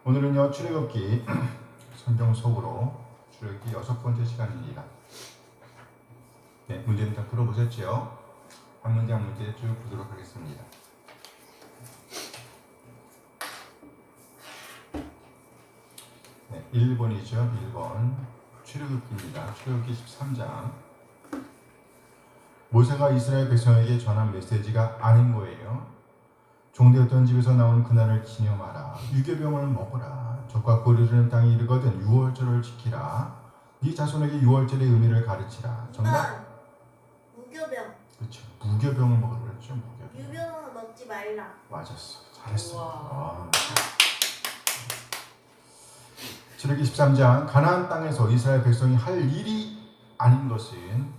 오늘은요 출애굽기 성경 속으로 출애굽기 6번째 시간입니다. 네, 문제는 다 풀어보셨죠? 한 문제 한 문제 쭉 보도록 하겠습니다. 네, 1번이죠. 1번 출애굽기입니다. 출애굽기 13장. 모세가 이스라엘 백성에게 전한 메시지가 아닌 거예요. 종되었던 집에서 나온 그날을 기념하라. 유교병을 먹어라. 적과 꿀이르는 땅에 이르거든 유월절을 지키라. 네 자손에게 유월절의 의미를 가르치라. 정답? 무교병. 그렇죠. 무교병을 먹으라 그랬죠. 무교병. 유병은 먹지 말라. 맞았어. 잘했어. 출애굽기 13장. 가나안 땅에서 이스라엘 백성이 할 일이 아닌 것은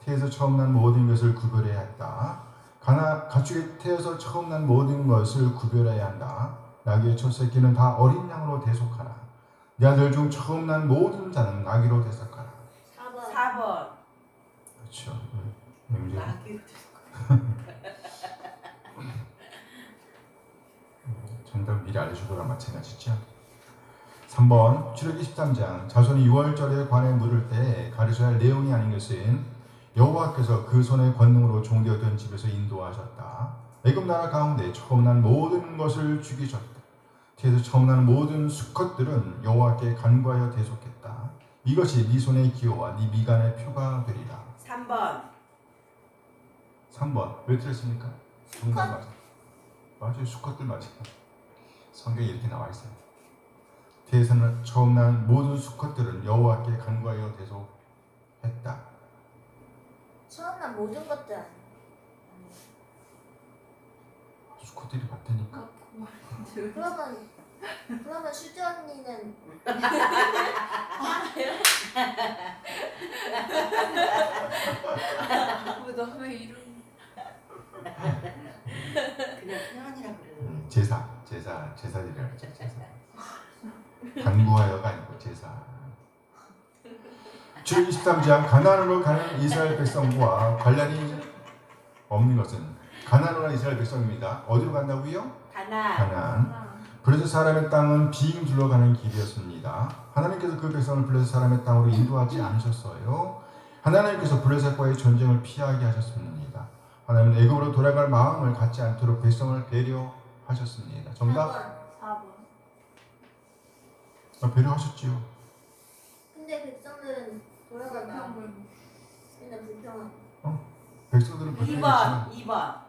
태에서 처음 난 모든 것을 구별해야 한다. 가축의 태에서 처음 난 모든 것을 구별해야 한다. 나귀의 첫 새끼는 다 어린 양으로 대속하라. 네 아들 중 처음 난 모든 자는 나귀로 대속하라. 4번. 그렇죠. 나귀로 정답 미리 알려준 거랑 마찬가지죠. 3번 출애굽기 13장. 자손이 유월절에 관해 물을 때 가르쳐야 할 내용이 아닌 것은 여호와께서 그 손의 권능으로 종되었던 집에서 인도하셨다. 애굽 나라 가운데 처음 난 모든 것을 죽이셨다. 태에서 처음 난 모든 수컷들은 여호와께 간구하여 대속했다. 이것이 네 손의 기호와 네 미간의 표가 되리라. 3번 왜 틀렸습니까? 정답 맞아. 맞아요. 수컷들 맞아요. 성경에 이렇게 나와 있어요. 태에서 처음 난 모든 수컷들은 여호와께 간구하여 대속했다. 처음 난 모든 것들 아니야. 수컷들이 맞다니까. 그러면 수지 언니는 너왜 이런? 그냥 태연이라 그래. 제사들이라고 하죠. 제사. 간구하여가 아니고 제사. 출애굽기 13장. 가나안으로 가는 이스라엘 백성과 관련이 없는 것은 가나안으로 가는 이스라엘 백성입니다. 어디로 간다고요? 가나안. 블레셋 사람의 땅은 빙 둘러가는 길이었습니다. 하나님께서 그 백성을 블레셋 사람의 땅으로 인도하지 않으셨어요. 하나님께서 블레셋과의 전쟁을 피하게 하셨습니다. 하나님은 애굽으로 돌아갈 마음을 갖지 않도록 백성을 배려하셨습니다. 정답? 4번. 배려하셨지요. 근데 백성들은 돌아갈 마음을 맨날 불평하고. 백성들은 불평했지만 2번.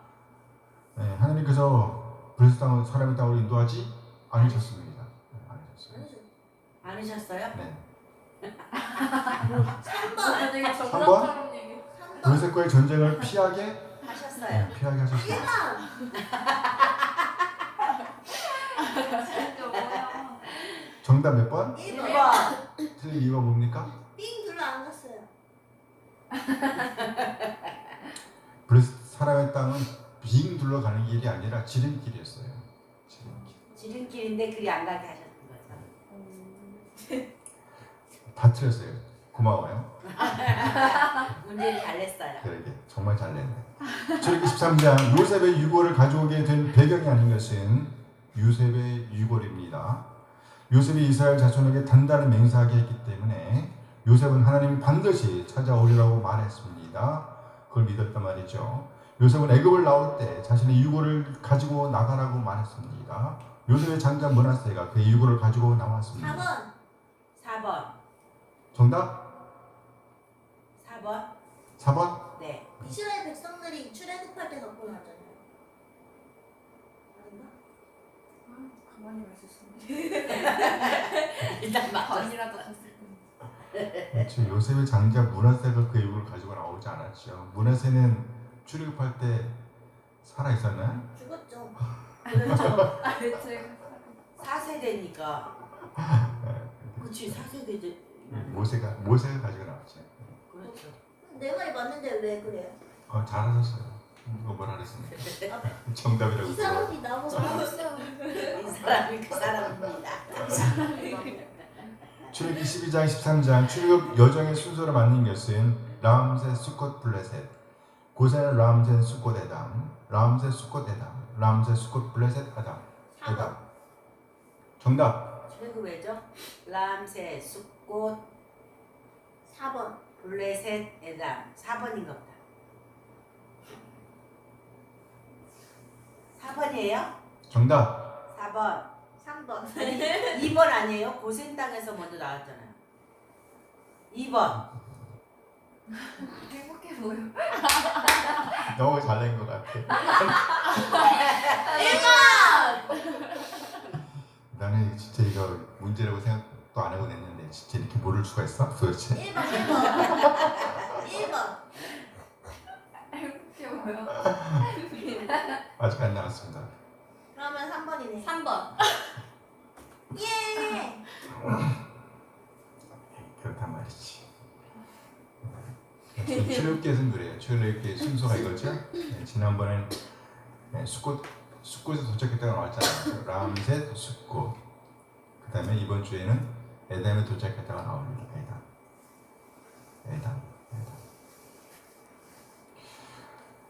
네, 하나님께서 블레셋 땅을 사람의 땅으로 인도하지 않으셨습니다. 네, 않으셨어요. 아니셨어요? 네. 3번. 되게 정답처럼 얘기해. 3번. 블레셋과의 전쟁을 피하게 하셨어요. 피하게 하셨어요. 1번. 정답 몇 번? 1번. 틀린 이유가 뭡니까? 삥 둘러 안 갔어요. 블레셋 사람의 땅은 빙 둘러가는 길이 아니라 지름길이었어요. 지름길인데 그리 안 가게 하셨던 거죠. 다 틀렸어요. 고마워요. 문제를 잘 냈어요. 그러게 정말 잘 냈네. 출애굽기 13장. 요셉의 유골을 가져오게 된 배경이 아닌 것은 요셉의 유골입니다. 요셉이 이스라엘 자손에게 단단히 맹세하게 했기 때문에 요셉은 하나님이 반드시 찾아오리라고 말했습니다. 그걸 믿었단 말이죠. 요셉은 애굽을 나올 때 자신의 유골을 가지고 나가라고 말했습니다. 요셉의 장자 므낫세가 그의 유골을 가지고 나왔습니다. 4번. 정답? 4번? 네. 이스라엘 백성들이 출애굽할 때 갖고 나왔잖아요. 아닌가? 가만히 있었는데. 일단 맞았어. 반이라도 갔을 텐데. 그렇죠. 요셉의 장자 므낫세가 그 유골을 가지고 나오지 않았죠. 므낫세는 출애굽할 때 살아 있었나요? 죽었죠. 그렇죠. 대체 4세대니까. 그치 4세대죠. 모세가 가지고 나왔죠. 그렇죠. 내 말이 맞는데 왜 그래요? 잘하셨어요. 이거 뭐라 그랬습니까? 정답이라고. 이 사람이 나보고 이 사람이 그 사람입니다. 출애굽기 12장 13장 출애굽 여정의 순서를 만든 것은 람세 수콧 블레셋, 고센 람센 수콧 에담, 람세 수콧 에담, 람세 수콧 블레셋 에담. 정답. 그리고 왜죠? 람셋, 숫꽃, 4번. 블레셋, 에담. 4번인가 보다. 4번이에요? 정답. 4번. 3번. 2번 아니에요? 고센 땅에서 먼저 나왔잖아요. 2번. 행복해 보여. 너무 잘 낸 것 같아. 1번. 나는 진짜 이거 문제라고 생각도 안 하고 냈는데 진짜 이렇게 모를 수가 있어? 도대체? 1번. 1번. 행복해 보여. 아직 안 나왔습니다. 그러면 3번이네. 3번. 예. 그렇단 말이지. 출애굽기에서는 그래요. 출애굽기 순서가 이거죠. 네, 지난번엔 네, 숫꽃에 도착했다가 나왔잖아요. 람셋, 숫꽃. 그 다음에 이번 주에는 에담에 도착했다가 나옵니다. 에담.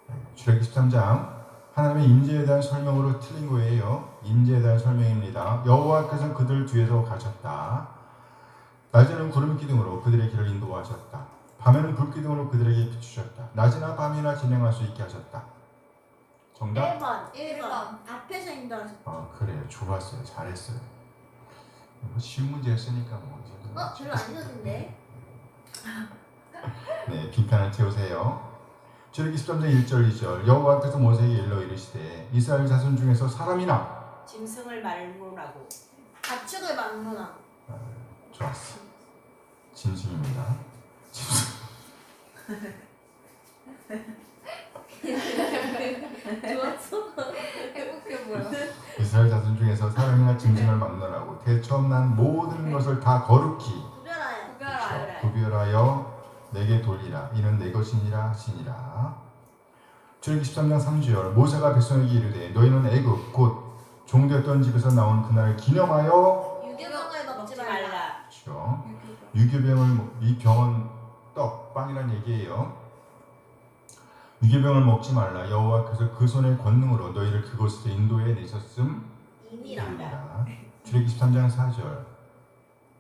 네, 출애굽기 13장 하나님의 임재에 대한 설명으로 틀린 거예요. 임재에 대한 설명입니다. 여호와께서 그들 뒤에서 가셨다. 낮에는 구름 기둥으로 그들의 길을 인도하셨다. 밤에는 불 기둥으로 그들에게 비추셨다. 낮이나 밤이나 진행할 수 있게 하셨다. 정답? 1번. 1번. 앞에서 인도하셨다. 그래요. 좋았어요. 잘했어요. 뭐 쉬운 문제였으니까 뭐. 별로 안 좋은데? 네, 빈칸을 채우세요. 출애굽기 13장 1절 2절 여호와께서 모세에게 일러 이르시되 이스라엘 자손 중에서 사람이나 짐승을 말문하고 가축을 막론하고. 좋았어. 짐승입니다. 짐승. 좋았어. 행복해 보여. 이스라엘 자손 중에서 사람이나 짐승을 막론하고 태처음 난 모든 것을 다 거룩히 구별하여. 구별하여. 구별하여 내게 돌리라. 이는 내 것이니라 하시니라. 출애굽기 13장 3절 모세가 백성에게 이르되 너희는 애굽 곧 종되었던 집에서 나온 그날을 기념하여 유교병을 먹지 먹지 말라. 말라. 그렇죠. 유교병을 이 병은 떡 빵이란 얘기예요. 유교병을 먹지 말라. 여호와께서 그 손의 권능으로 너희를 그곳에서 인도해 내셨음이니라. 이미라. 출애굽기 13장 4절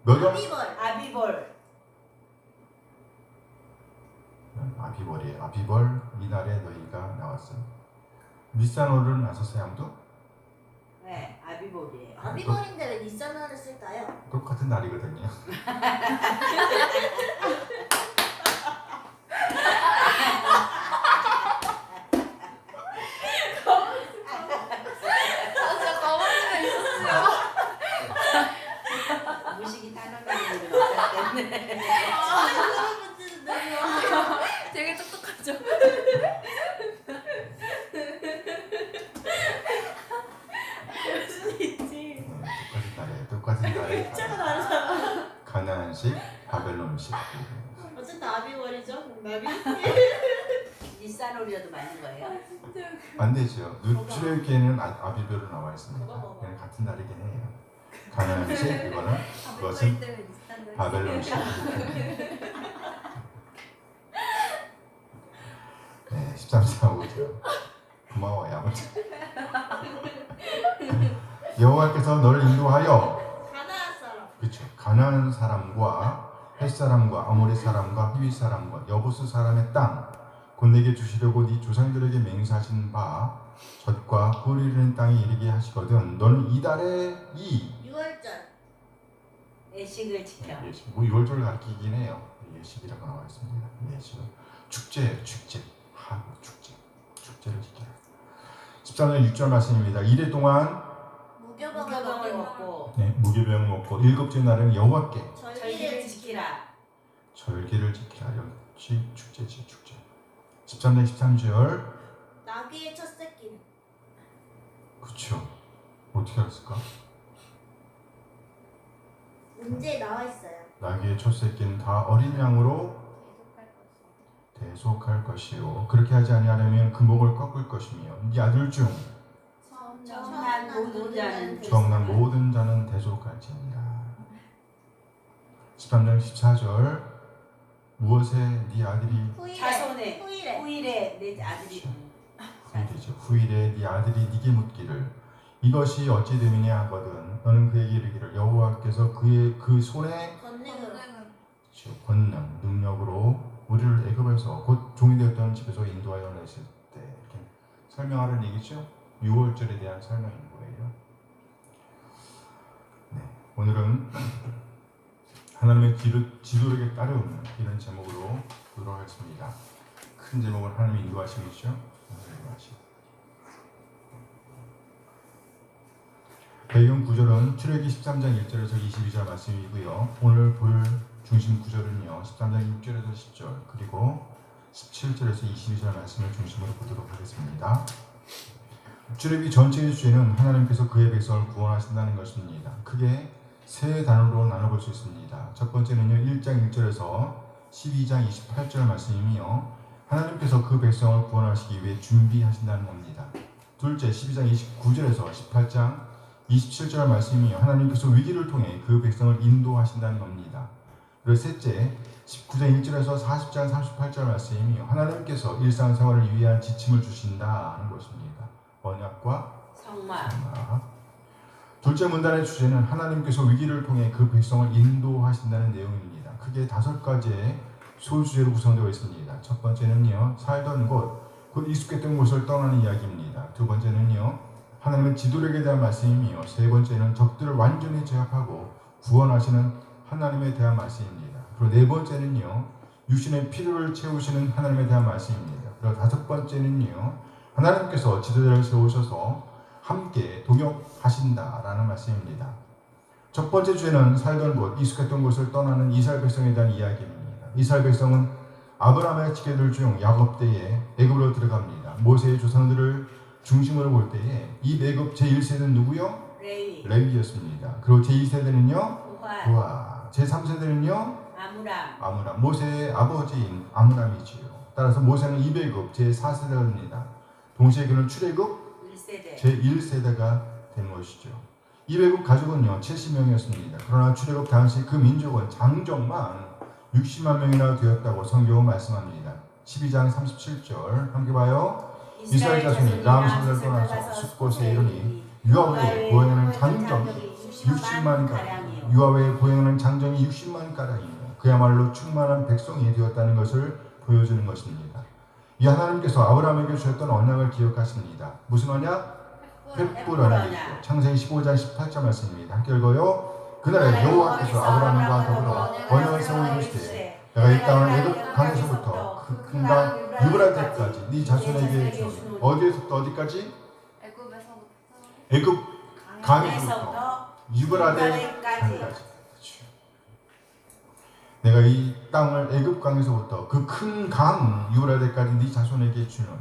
몇 월? 아비벌. 아비벌. 아비벌 이날에 너희가 나왔어. 니산월은 아셨어요 아무도? 네, 아비벌이에요. 아비벌인데 왜 니산을 쓸까요? 똑같은 날이거든요. 진짜 가만히가 있었어요. 무식이 단어는 일은 없었겠네. 그런 문제는 너무. 되게 똑똑하죠. 그럴 수도 있지. 똑같은 날에 글자가 다르잖아. 가나안식, 바벨론식. 어쨌든 아비벌이죠. 나비. 니산올이어도 맞는 거예요. 진짜. 안 되죠. 출애굽기에는 아비별로 나와 있습니다. 그냥 같은 날이긴 해요. 가나안식 이거는 그것은 바벨론식. 네, 13장 5절. 고마워요. 아무튼 여호와께서 너를 인도하여 가나안 사람. 그렇죠. 가나안 사람과 헷 사람과 아모리 사람과 히위 사람과 여부스 사람의 땅 곧 내게 주시려고 네 조상들에게 맹세하신 바 젖과 꿀 흐르는 땅에 이르게 하시거든 너는 이달에 이 6월절. 예식을 지켜. 예식 뭐 6월절을 가리키긴 해요. 예식이라고 나와 있습니다. 예식은 축제예요. 축제 하고 축제를 지켜라. 13절 6절 말씀입니다. 이래 동안 무교병을 먹고 무교병을 먹고 일곱째 날은 여호와께 절기를 지키라. 절기를 지키라. 역시 축제지 축제. 13장 13절 나귀의 첫 새끼는. 그쵸. 어떻게 알았을까? 문제에 나와 있어요. 나귀의 첫 새끼는 다 어린 양으로 대속할 것이요 그렇게 하지 아니하려면 그 목을 꺾을 것이며 이 아들 중 정난 모든 자는 대속할지니라. 13장 14절 무엇에 네 아들이 자손에 후일에. 후일에 내 아들이 후일이죠. 후일에 네 아들이 네게 묻기를 이것이 어찌 됨이냐 하거든 너는 그에게 이르기를 여호와께서 여호와께서 그 손에 권능으로. 권능, 능력으로 우리를 애굽에서 곧 종이 되었던 집에서 인도하여 내실 때 이렇게 설명하는 얘기죠. 6월절에 대한 설명인 거예요. 네, 오늘은 하나님의 지도력에 따르는 이런 제목으로 보도록 하겠습니다. 큰 제목은 하나님의 인도하심이죠. 배경 구절은 출애굽기 13장 1절에서 22절 말씀이고요. 오늘 볼 중심 구절은요 13장 6절에서 10절 그리고 17절에서 22절 말씀을 중심으로 보도록 하겠습니다. 출애굽기 전체의 주제는 하나님께서 그의 백성을 구원하신다는 것입니다. 크게 세 단어로 나눠볼 수 있습니다. 첫 번째는요 1장 1절에서 12장 28절 말씀이며 하나님께서 그 백성을 구원하시기 위해 준비하신다는 겁니다. 둘째 12장 29절에서 18장 27절 말씀이며 하나님께서 위기를 통해 그 백성을 인도하신다는 겁니다. 그리고 셋째 19장 1절에서 40장 38절 말씀이며 하나님께서 일상생활을 위한 지침을 주신다는 것입니다. 언약과 성막. 둘째 문단의 주제는 하나님께서 위기를 통해 그 백성을 인도하신다는 내용입니다. 크게 5가지의 소주제로 구성되어 있습니다. 첫 번째는요 살던 곳, 곧 익숙했던 곳을 떠나는 이야기입니다. 두 번째는요 하나님의 지도력에 대한 말씀이며 세 번째는 적들을 완전히 제압하고 구원하시는 하나님에 대한 말씀입니다. 그리고 네 번째는요 육신의 필요를 채우시는 하나님에 대한 말씀입니다. 그리고 다섯 번째는요 하나님께서 지도자를 세우셔서 함께 동역하신다라는 말씀입니다. 첫 번째 주제는 살던 곳, 익숙했던 곳을 떠나는 이스라엘 백성에 대한 이야기입니다. 이스라엘 백성은 아브라함의 지계들 중 야곱 때에 애굽으로 들어갑니다. 모세의 조상들을 중심으로 볼 때에 이 애굽 제1세대는 누구요? 레위였습니다. 그리고 제2세대는요? 부하. 제3세대는요? 아므람. 모세의 아버지인 아므람이지요. 따라서 모세는 이배굽 제4세대입니다. 동시에 그는 출애굽 제1세대가 된 것이죠. 이배굽 가족은요 70명이었습니다. 그러나 출애굽 당시 그 민족은 장정만 60만 명이나 되었다고 성경은 말씀합니다. 12장 37절 함께 봐요. 이스라엘 자손이 라암산을 떠나서 숫곳에 이르니 유아의 보행하는 장정이 60만 가량, 유아의 보행하는 장정이 60만 가량이며 그야말로 충만한 백성이 되었다는 것을 보여주는 것입니다. 이 하나님께서 아브라함에게 주셨던 언약을 기억하십니다. 무슨 언약? 횃불 언약이죠. 창세기 15장 18절 말씀입니다. 함께 읽어요. 그날에 여호와께서 아브라함과 더불어 언약을 세워 이르시되 내가 이 땅을 애굽 강에서부터 그 큰 강 유브라데까지 네 자손에게 주노니 어디에서부터 어디까지? 애굽 강에서부터 유브라데까지. 내가 이 땅을 애굽 강에서부터 그 큰 강 유브라데까지 네 자손에게 주노니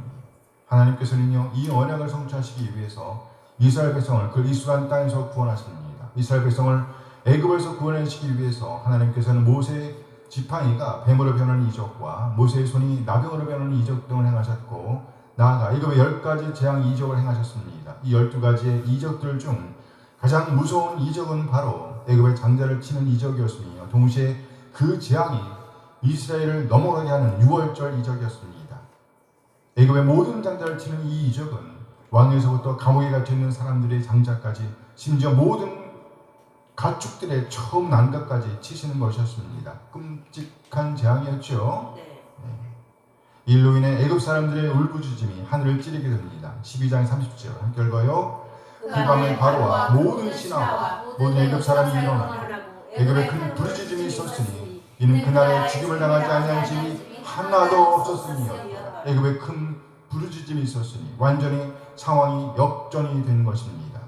하나님께서는요 이 언약을 성취하시기 위해서 이스라엘 백성을 그 익숙한 땅에서 구원하십니다. 이스라엘 백성을 애굽에서 구원하시기 위해서 하나님께서는 모세 지팡이가 뱀으로 변하는 이적과 모세의 손이 나병으로 변하는 이적 등을 행하셨고 나아가 애굽의 10가지 재앙 이적을 행하셨습니다. 이 12가지의 이적들 중 가장 무서운 이적은 바로 애굽의 장자를 치는 이적이었으며 동시에 그 재앙이 이스라엘을 넘어가게 하는 6월절 이적이었습니다. 애굽의 모든 장자를 치는 이 이적은 왕에서부터 감옥에 갇혀있는 사람들의 장자까지 심지어 모든 가축들의 처음 난가까지 치시는 것이었습니다. 끔찍한 재앙이었죠. 네. 일로 인해 애굽 사람들의 울부짖음이 하늘을 찌르게 됩니다. 12장 30절 함께 읽어요. 그 밤에 바로와 모든 신하와 모든 애굽 사람이 일어나 애굽에 큰 부르짖음이 있었으니 이는 그날에 죽임을 당하지 아니한 집이 하나도 없었음이었다. 애굽에 큰 부르짖음이 있었으니 완전히 상황이 역전이 된 것입니다.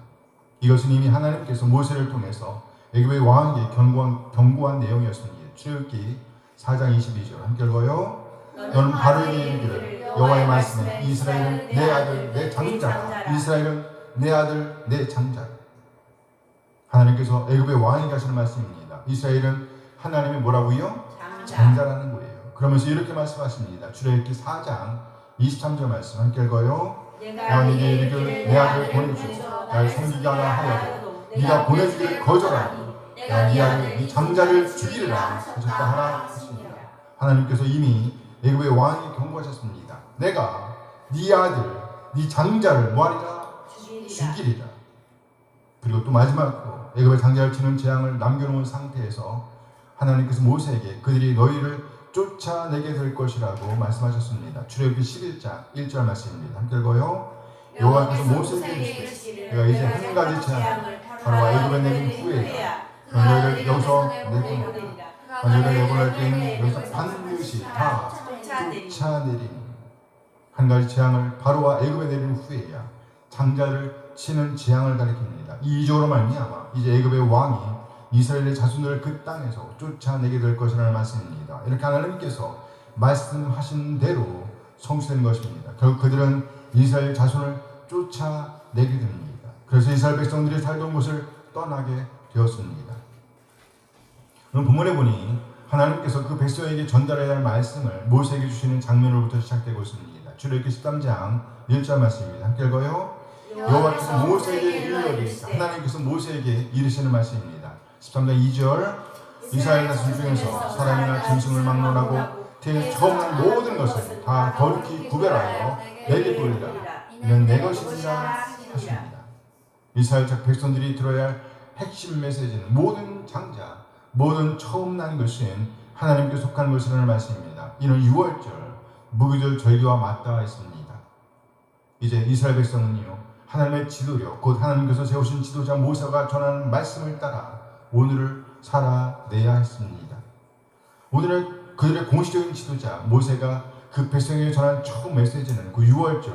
이것은 이미 하나님께서 모세를 통해서 애굽의 왕에게 경고한 내용이었습니다. 출애굽기 4장 22절 함께 읽어요. 너는 바로에게 이르기를 여호와의 말씀에 이스라엘은 내 아들 내 장자라. 이스라엘은 내 아들 내 장자라. 하나님께서 애굽의 왕에게 하시는 말씀입니다. 이스라엘은 하나님의 뭐라고요? 장자라는 거예요. 그러면서 이렇게 말씀하십니다. 출애굽기 4장 23절 말씀 함께 읽어요. 내가 네게 이르기를 내 아들 보내주소. 나를 섬기게 하여도 네가 보내주기를 거절하니 내가 네 아들 네 장자를 죽이리라 하셨다 하라 하십니다. 하나님께서 이미 애굽의 왕에게 경고하셨습니다. 내가 네 아들 네 장자를 뭐하리라? 죽이리라. 그리고 또 마지막으로 애굽의 장자를 치는 재앙을 남겨놓은 상태에서 하나님께서 모세에게 그들이 너희를 쫓아내게 될 것이라고 말씀하셨습니다. 출애굽기 11장 1절 말씀입니다. 함께 읽어요. 여호와께서 모세에게 이르시되 내가 이제 한 가지 재앙을 바로와 애굽에 내린 후에 너희를 여기서 내보내리라. 너희를 내보낼 때에는 여기서 반드시 다 쫓아내리니. 한 가지 재앙을 바로와 애굽에 내린 후에야 장자를 치는 재앙을 가리킵니다. 이 이적으로 말미암아 이제 애굽의 왕이 이스라엘의 자손들을 그 땅에서 쫓아내게 될 것이라는 말씀입니다. 이렇게 하나님께서 말씀하신 대로 성취된 것입니다. 결국 그들은 이스라엘 자손을 쫓아내게 됩니다. 그래서 이스라엘 백성들이 살던 곳을 떠나게 되었습니다. 오늘 본문에 보니 하나님께서 그 백성에게 전달해야 할 말씀을 모세에게 주시는 장면으로부터 시작되고 있습니다. 출애굽기 13장 1절 말씀입니다. 함께 읽어요. 여호와께서 모세에게 이르시되 하나님께서 모세에게 이르시는 말씀입니다. 13장 2절 이스라엘 자손 중에서 사람이나 짐승을 막론하고 태에서 처음 난 모든 것을 다 거룩히 구별하여 내게 보이라. 이는 내 것이니라 하십니다. 이스라엘 백성들이 들어야 할 핵심 메시지는 모든 장자, 모든 처음 난 것은 하나님께 속한 것이라는 말씀입니다. 이는 6월절 무교절 절기와 맞닿아 있습니다. 이제 이스라엘 백성은요, 하나님의 지도력, 곧 하나님께서 세우신 지도자 모세가 전하는 말씀을 따라 오늘을 살아내야 했습니다. 오늘은 그들의 공식적인 지도자 모세가 그 백성에게 전한 처음 메시지는 그 6월절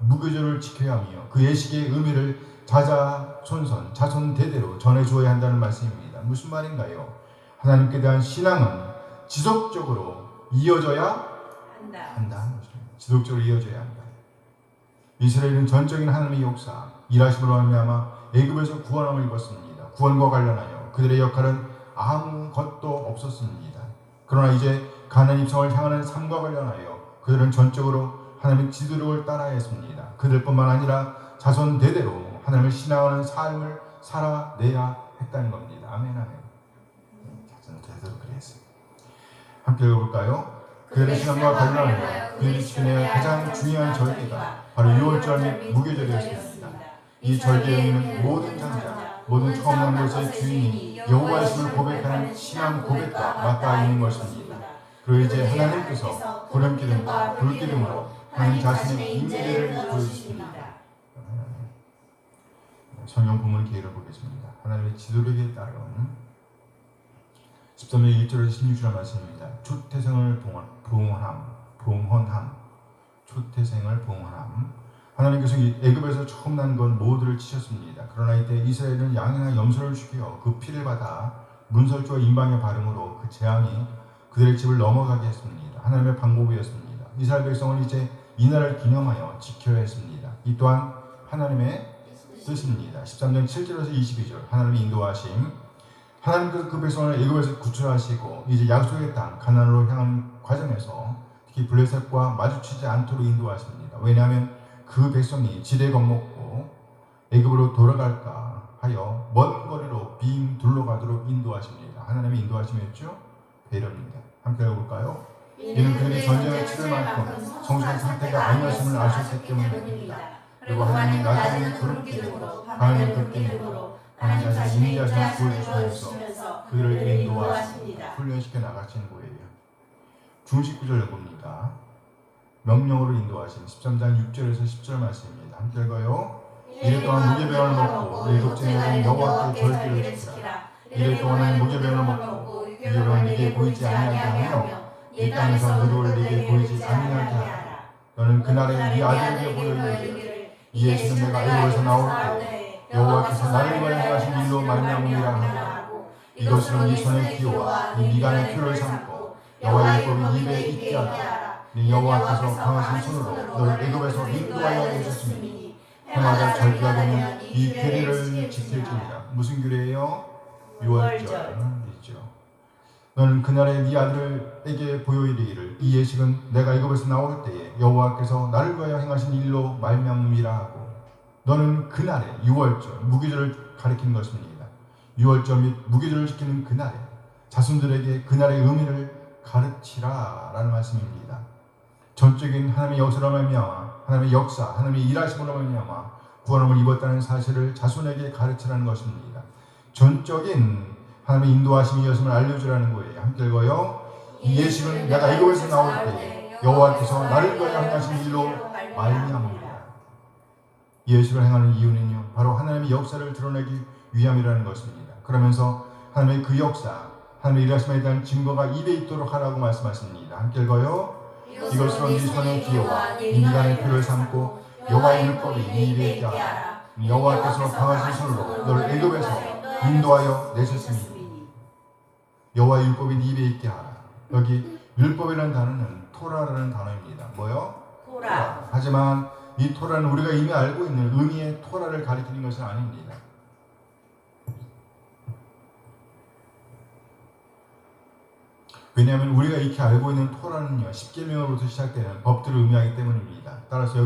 무교절을 지켜야 하며 그 예식의 의미를 자자손손 자손 대대로 전해주어야 한다는 말씀입니다. 무슨 말인가요? 하나님께 대한 신앙은 지속적으로 이어져야 한다는 것입니다. 지속적으로 이어져야 한다. 이스라엘은 전적인 하나님의 역사, 일하심으로 말미암아 애굽에서 구원함을 입었습니다. 구원과 관련하여 그들의 역할은 아무것도 없었습니다. 그러나 이제 가나안 입성을 향하는 삶과 관련하여 그들은 전적으로 하나님의 지도력을 따라야 했습니다. 그들뿐만 아니라 자손 대대로 하나님을 신앙하는 삶을 살아내야 했다는 겁니다. 아멘, 아멘. 자손 대대로 그랬어요. 함께 읽어볼까요? 그들의 신앙과 관련하여 그들이 지켜내야 할 가장 중요한 절기가 바로 6월절 및 무교절이었습니다. 이 절기에 있는 모든 장자, 모든 처음 난 것의 주인이 여호와이심을 고백하는 신앙 고백과 맞닿아 있는 것입니다. 그리고 이제 하나님께서 구름기둥과 불기둥으로 하나님 자신의 임재를 보여주십니다. 성경 본문 기회를 보겠습니다. 하나님의 지도력에 따른 13절 1절에서 16절 말씀입니다. 초태생을 봉헌함, 초태생을 봉헌함. 하나님께서 애굽에서 처음 난 건 모두를 치셨습니다. 그러나 이때 이스라엘은 양이나 염소를 죽여 그 피를 받아 문설주와 임방의 발음으로 그 재앙이 그들의 집을 넘어가게 했습니다. 하나님의 방법이었습니다. 이스라엘 백성은 이제 이날을 기념하여 지켜야 했습니다. 이 또한 하나님의 뜻입니다. 13장 7절에서 22절 하나님의 인도하심. 하나님께서 그 백성을 애굽에서 구출하시고 이제 약속의 땅 가나안으로 향한 과정에서 특히 블레셋과 마주치지 않도록 인도하십니다. 왜냐하면 그 백성이 지레 겁먹고 애굽으로 돌아갈까 하여 먼 거리로 빙 둘러가도록 인도하십니다. 하나님의 인도하심이었죠? 배려입니다. 함께 읽어볼까요? 이는 그들이 전쟁을 치를 만큼 성숙한 상태가 아니었음을 아셨기 때문입니다. 그리고 하나님이 나중에 구름기둥으로 하나님의 불기둥으로 하나님 자신의 인자심을 보여주시면서 그들을 인도하십니다. 훈련시켜 나가시는 거예요. 중식 구절을 봅니다. 명령으로 인도하신 13장 6절에서 10절 말씀입니다. 함께 읽어요. 이래 동안 무교병을 먹고 일곱째 날은 여호와께 절기를 지키라. 이래 동안은 무교병을 먹고 무교병을 네게 보이지 아니하게 하며 이 땅에서 누구를 네게 보이지 아니하게 하라. 너는 그날에 네 아들에게 보이리를 이 예수는 내가 애굽에서 나올 때 여호와께서 나를 위하여 행하신 일로 말미암음이라 하고 이것으로 네 손의 기호와 네 미간의 표를 삼고 여호와의 법이 입에 있게 하라. 네 여호와께서 강하신 손으로 너를 애굽에서 인도하여 내셨으니 해마다 절기가 되면 이 규례를 지킬지니라. 무슨 규례예요? 6월절이죠. 너는 그날에 네 아들에게 보여이르기를 이 예식은 내가 애굽에서 나올 때에 여호와께서 나를 위하여 행하신 일로 말미암음이라 하고 너는 그날에 6월절 무교절을 가리키는 것입니다. 6월절 및 무교절을 지키는 그날에 자손들에게 그날의 의미를 가르치라 라는 말씀입니다. 전적인 하나님의 역사로 말미암아 하나님의 역사, 하나님의 일하심으로 말미암아 구원함을 입었다는 사실을 자손에게 가르치라는 것입니다. 전적인 하나님의 인도하심이 이었음을 알려주라는 거예요. 함께 읽어요. 이 예식은 내가 애굽에서 나올 때 여호와께서 나를 위하여 행하신 일로 말미암으리라. 이 예식을 행하는 이유는요, 바로 하나님의 역사를 드러내기 위함이라는 것입니다. 그러면서 하나님의 그 역사, 하나님의 일하심에 대한 증거가 입에 있도록 하라고 말씀하십니다. 함께 읽어요. 이것으로 네 손의 기여와 인간의 표를 삼고 여호와의 율법이 네 입에 있게 하라. 여호와께서 강하신 손으로 너를 애굽에서 인도하여 내셨으니 여호와의 율법이 네 입에 있게 하라. 여기 율법이라는 단어는 토라라는 단어입니다. 뭐요? 토라. 하지만 이 토라는 우리가 이미 알고 있는 의미의 토라를 가리키는 것은 아닙니다. 왜냐하면 우리가 익히 알고 있는 토라는요, 십계명으로부터 시작되는 법들을 의미하기 때문입니다. 따라서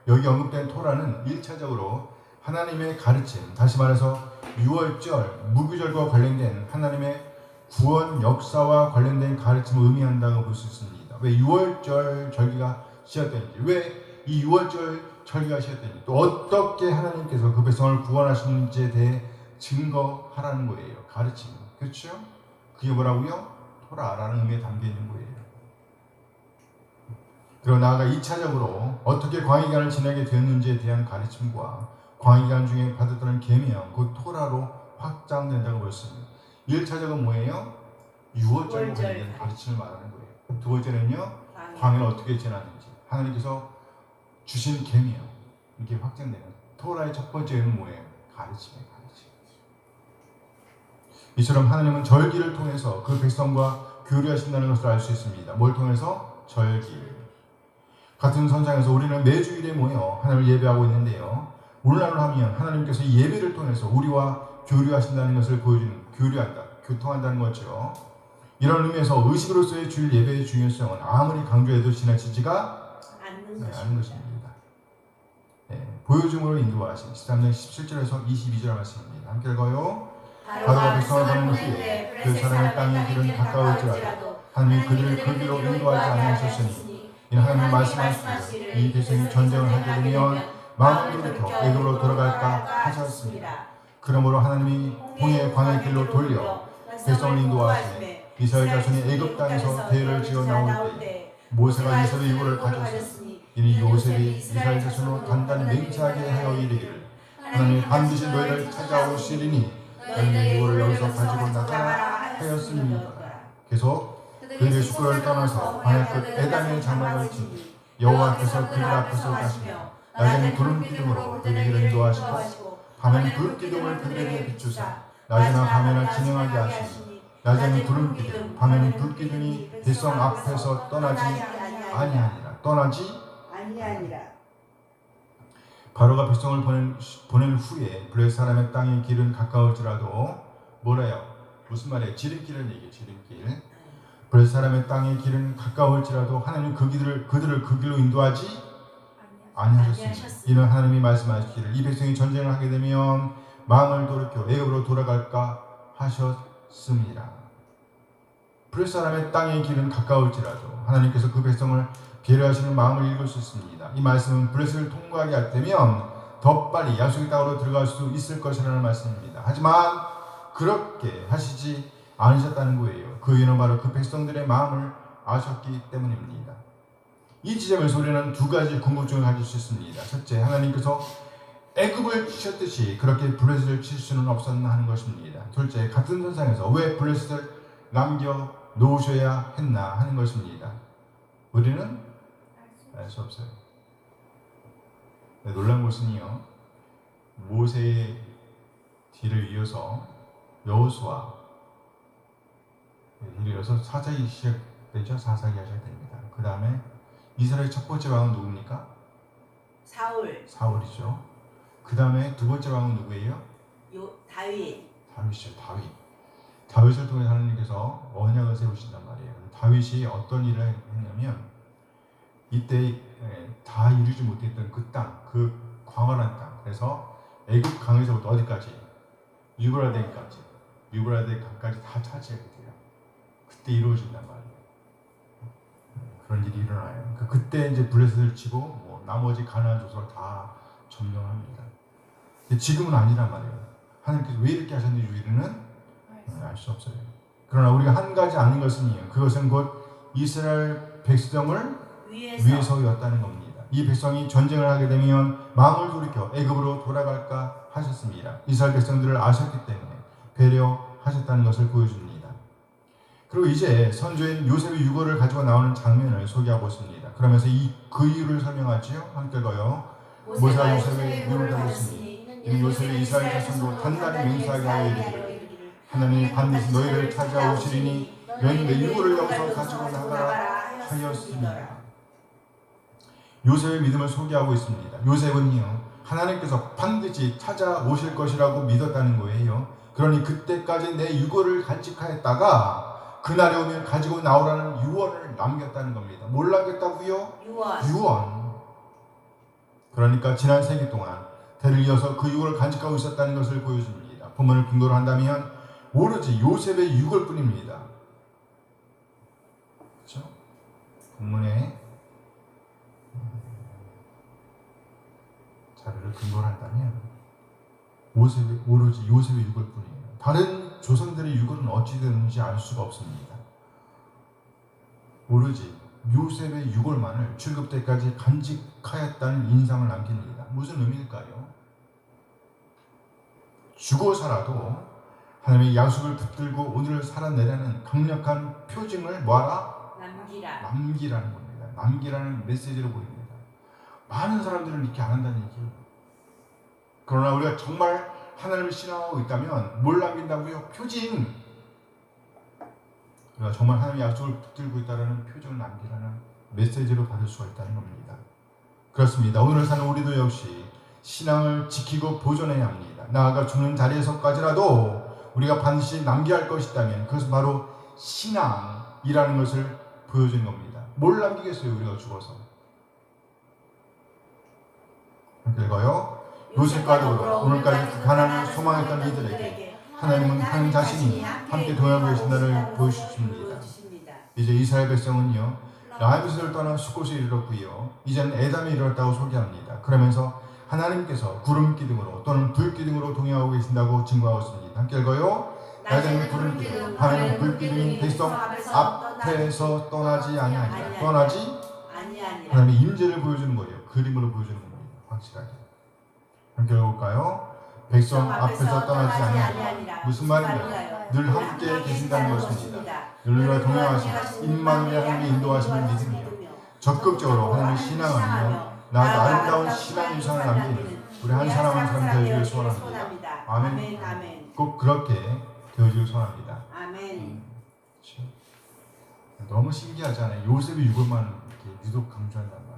여기 언급된 토라는 1차적으로 하나님의 가르침, 다시 말해서 유월절, 무교절과 관련된 하나님의 구원 역사와 관련된 가르침을 의미한다고 볼 수 있습니다. 왜 유월절 절기가 시작되는지, 왜 이 유월절 절기가 시작되는지, 또 어떻게 하나님께서 그 백성을 구원하시는지에 대해 증거하라는 거예요. 가르침. 그렇죠? 그게 뭐라고요? 토라라는 의미에 담겨 있는 거예요. 그리고 나아가 2차적으로 어떻게 광야기간을 지내게 되었는지에 대한 가르침과 광야기간 중에 받았던 계명, 그 토라로 확장된다고 보였습니다. 1차적은 뭐예요? 유월절과 관련된 가르침을 말하는 거예요. 두 번째는요, 광야를 어떻게 지났는지, 하나님께서 주신 계명, 이렇게 확장되는 토라의 첫 번째는 뭐예요? 가르침이에요. 가르침. 이처럼 하나님은 절기를 통해서 그 백성과 교류하신다는 것을 알 수 있습니다. 뭘 통해서? 절기. 같은 선상에서 우리는 매주일에 모여 하나님을 예배하고 있는데요, 오늘날로 하면 하나님께서 이 예배를 통해서 우리와 교류하신다는 것을 보여주는, 교류한다, 교통한다는 거죠. 이런 의미에서 의식으로서의 주일 예배의 중요성은 아무리 강조해도 지나치지가 않는 것입니다. 네, 보여줌으로 인도하신 13장 17절에서 22절 말씀입니다. 함께 읽어요. 바로가 백성을 보낸 후에 그 사람의 땅의 길은 가까울지라도 하나님이 그들을 그 길로 인도하지 아니하셨으니 이는 하나님이 말씀하시기를 이 백성이 전쟁을 하게 되면 마음을 돌이켜 애굽으로 돌아갈까 하셨습니다. 그러므로 하나님이 홍해의 광야의 길로 돌려 백성을 인도하시매 이스라엘 자손이 애굽 땅에서 대를 지어 나올 때 모세가 이스라엘 유고를 가졌으니 이는 요셉이 이스라엘 자손으로 단단히 맹세하게 하여 이르기를 하나님이 반드시 너희를 찾아오시리니 너희는 유고를 여기서 가지고 나가라 하였습니다. 계속 그들의 숙고를 떠나서 광야 끝 에담의 장막을 치니 여호와께서 그들 앞에서 가시며 낮에는 구름 기둥으로 그들을 인도하시고 밤에는 불 기둥을 그들에게 비추사 낮이나 밤에나 진행하게 하시니 낮에는 구름 기둥 밤에는 불 기둥이 백성 앞에서 떠나지 아니하니라. 바로가 백성을 보낸 후에 블레셋 사람의 땅의 길은 가까울지라도 뭐래요? 무슨 말이에요? 지름길은 얘기해요. 지름길. 블레셋 사람의 땅의 길은 가까울지라도 하나님 그들을 그 길로 인도하지 아니하셨습니다. 이는 하나님이 말씀하시기를 이 백성이 전쟁을 하게 되면 마음을 돌이켜 애굽으로 돌아갈까 하셨습니다. 블레셋 사람의 땅의 길은 가까울지라도 하나님께서 그 백성을 배려하시는 마음을 읽을 수 있습니다. 이 말씀은 블레셋을 통과하게 할 때면 더 빨리 약속의 땅으로 들어갈 수 있을 것이라는 말씀입니다. 하지만 그렇게 하시지 않으셨다는 거예요. 그 이유는 바로 그 백성들의 마음을 아셨기 때문입니다. 이 지점에서 우리는 두 가지 궁금증을 가질 수 있습니다. 첫째, 하나님께서 애굽을 치셨듯이 그렇게 블레셋을 칠 수는 없었나 하는 것입니다. 둘째, 같은 선상에서 왜 블레셋을 남겨 놓으셔야 했나 하는 것입니다. 우리는 알 수 없어요. 놀란 것은요, 모세의 뒤를 이어서 여호수아 뒤를 이어서 사사기 시작되죠. 사사기가 시작됩니다. 그 다음에 이스라엘 첫 번째 왕은 누굽니까? 사울이죠. 그 다음에 두 번째 왕은 누구예요? 다윗이죠. 다윗을 통해 하나님께서 언약을 세우신단 말이에요. 다윗이 어떤 일을 했냐면 이때 다 이루지 못했던 그 땅, 그 광활한 땅, 그래서 애굽 강에서부터 어디까지? 유브라데 강까지 다 차지하게 돼요. 그때 이루어진단 말이에요. 그런 일이 일어나요. 그때 이제 블레셋을 치고 나머지 가나안 족속을 다 점령합니다. 지금은 아니란 말이에요. 하나님께서 왜 이렇게 하셨는지 우리는 알 수 없어요. 그러나 우리가 한 가지 아는 것은요. 그것은 곧 이스라엘 백성을 위해서였다는 겁니다. 이 백성이 전쟁을 하게 되면 마음을 돌이켜 애굽으로 돌아갈까 하셨습니다. 이스라엘 백성들을 아셨기 때문에 배려하셨다는 것을 보여줍니다. 그리고 이제 선조인 요셉의 유고를 가지고 나오는 장면을 소개하고 있습니다. 그러면서 그 이유를 설명하지요. 함께 가요. 모세가 요셉의 유고를 가졌으니 이는 요셉이 이스라엘 자손도 단단히 맹세하게 하여 이르기를 하나님이 반드시 너희를 찾아오시리니 너희는 내 유고를 여기서 가지고 나가라 하였습니다. 요셉의 믿음을 소개하고 있습니다. 요셉은요 하나님께서 반드시 찾아오실 것이라고 믿었다는 거예요. 그러니 그때까지 내 유고를 간직하였다가 그날이 오면 가지고 나오라는 유언을 남겼다는 겁니다. 뭘 남겼다고요? 유언. 그러니까 지난 세기 동안 대를 이어서 그 유고를 간직하고 있었다는 것을 보여줍니다. 본문을 근거로 한다면 오로지 요셉의 유골 뿐입니다. 그렇죠? 본문에 자료를 근거로 한다면 오로지 요셉의 유골 뿐이에요. 다른 조상들의 유골은 어찌 되는지 알 수가 없습니다. 오로지 요셉의 유골만을 출급 때까지 간직하였다는 인상을 남깁니다. 무슨 의미일까요? 죽어 살아도 하나님의 약속을 붙들고 오늘을 살아내라는 강력한 표징을 뭐하라? 남기라는 겁니다. 남기라는 메시지로 보입니다. 많은 사람들은 이렇게 안 한다는 얘기예요. 그러나 우리가 정말 하나님을 신앙하고 있다면 뭘 남긴다고요? 표징. 우리가 정말 하나님의 약속을 붙들고 있다는 표징을 남기라는 메시지로 받을 수가 있다는 겁니다. 그렇습니다. 오늘 사는 우리도 역시 신앙을 지키고 보존해야 합니다. 나아가 죽는 자리에서까지라도 우리가 반드시 남겨야 할 것이 있다면 그것은 바로 신앙이라는 것을 보여주는 겁니다. 뭘 남기겠어요? 우리가 죽어서. 읽어요. 요셉과 더불어 오늘까지 그 가난을 소망했던 이들에게 하나님은 하나님 자신이 함께 동행하고 계신다를 보여주십니다. 이제 이스라엘 백성은요 라합에서를 떠나 숫곳에 이르렀고요. 이제는 에담에 이르렀다고 소개합니다. 그러면서 하나님께서 구름 기둥으로 또는 불 기둥으로 동행하고 계신다고 증거하고 있습니다. 함께 읽어요. 낮에는 구름 기둥, 밤에는 불 기둥이 백성 앞에서 떠나지 아니하니라. 떠나지 하나님의 임재를 보여주는 거예요. 그림으로 보여주는 겁니다. 확실하게. 함께 읽어볼까요? 백성 앞에서 떠나지 아니하니라. 무슨 말인가요? 늘 함께 계신다는 것입니다. 늘 동행하시고 임마누엘 하나님의 인도하심을 믿으며 적극적으로 하나님의 신앙하며 나아가 아름다운 신앙 유산을 남기는 우리 한 사람 한 사람 되어주길 소원합니다. 아멘. 꼭 그렇게 되어주길 소원합니다. 아멘. 너무 신기하지 않아요? 요셉의 유골만 이렇게 유독 강조한단 말이에요.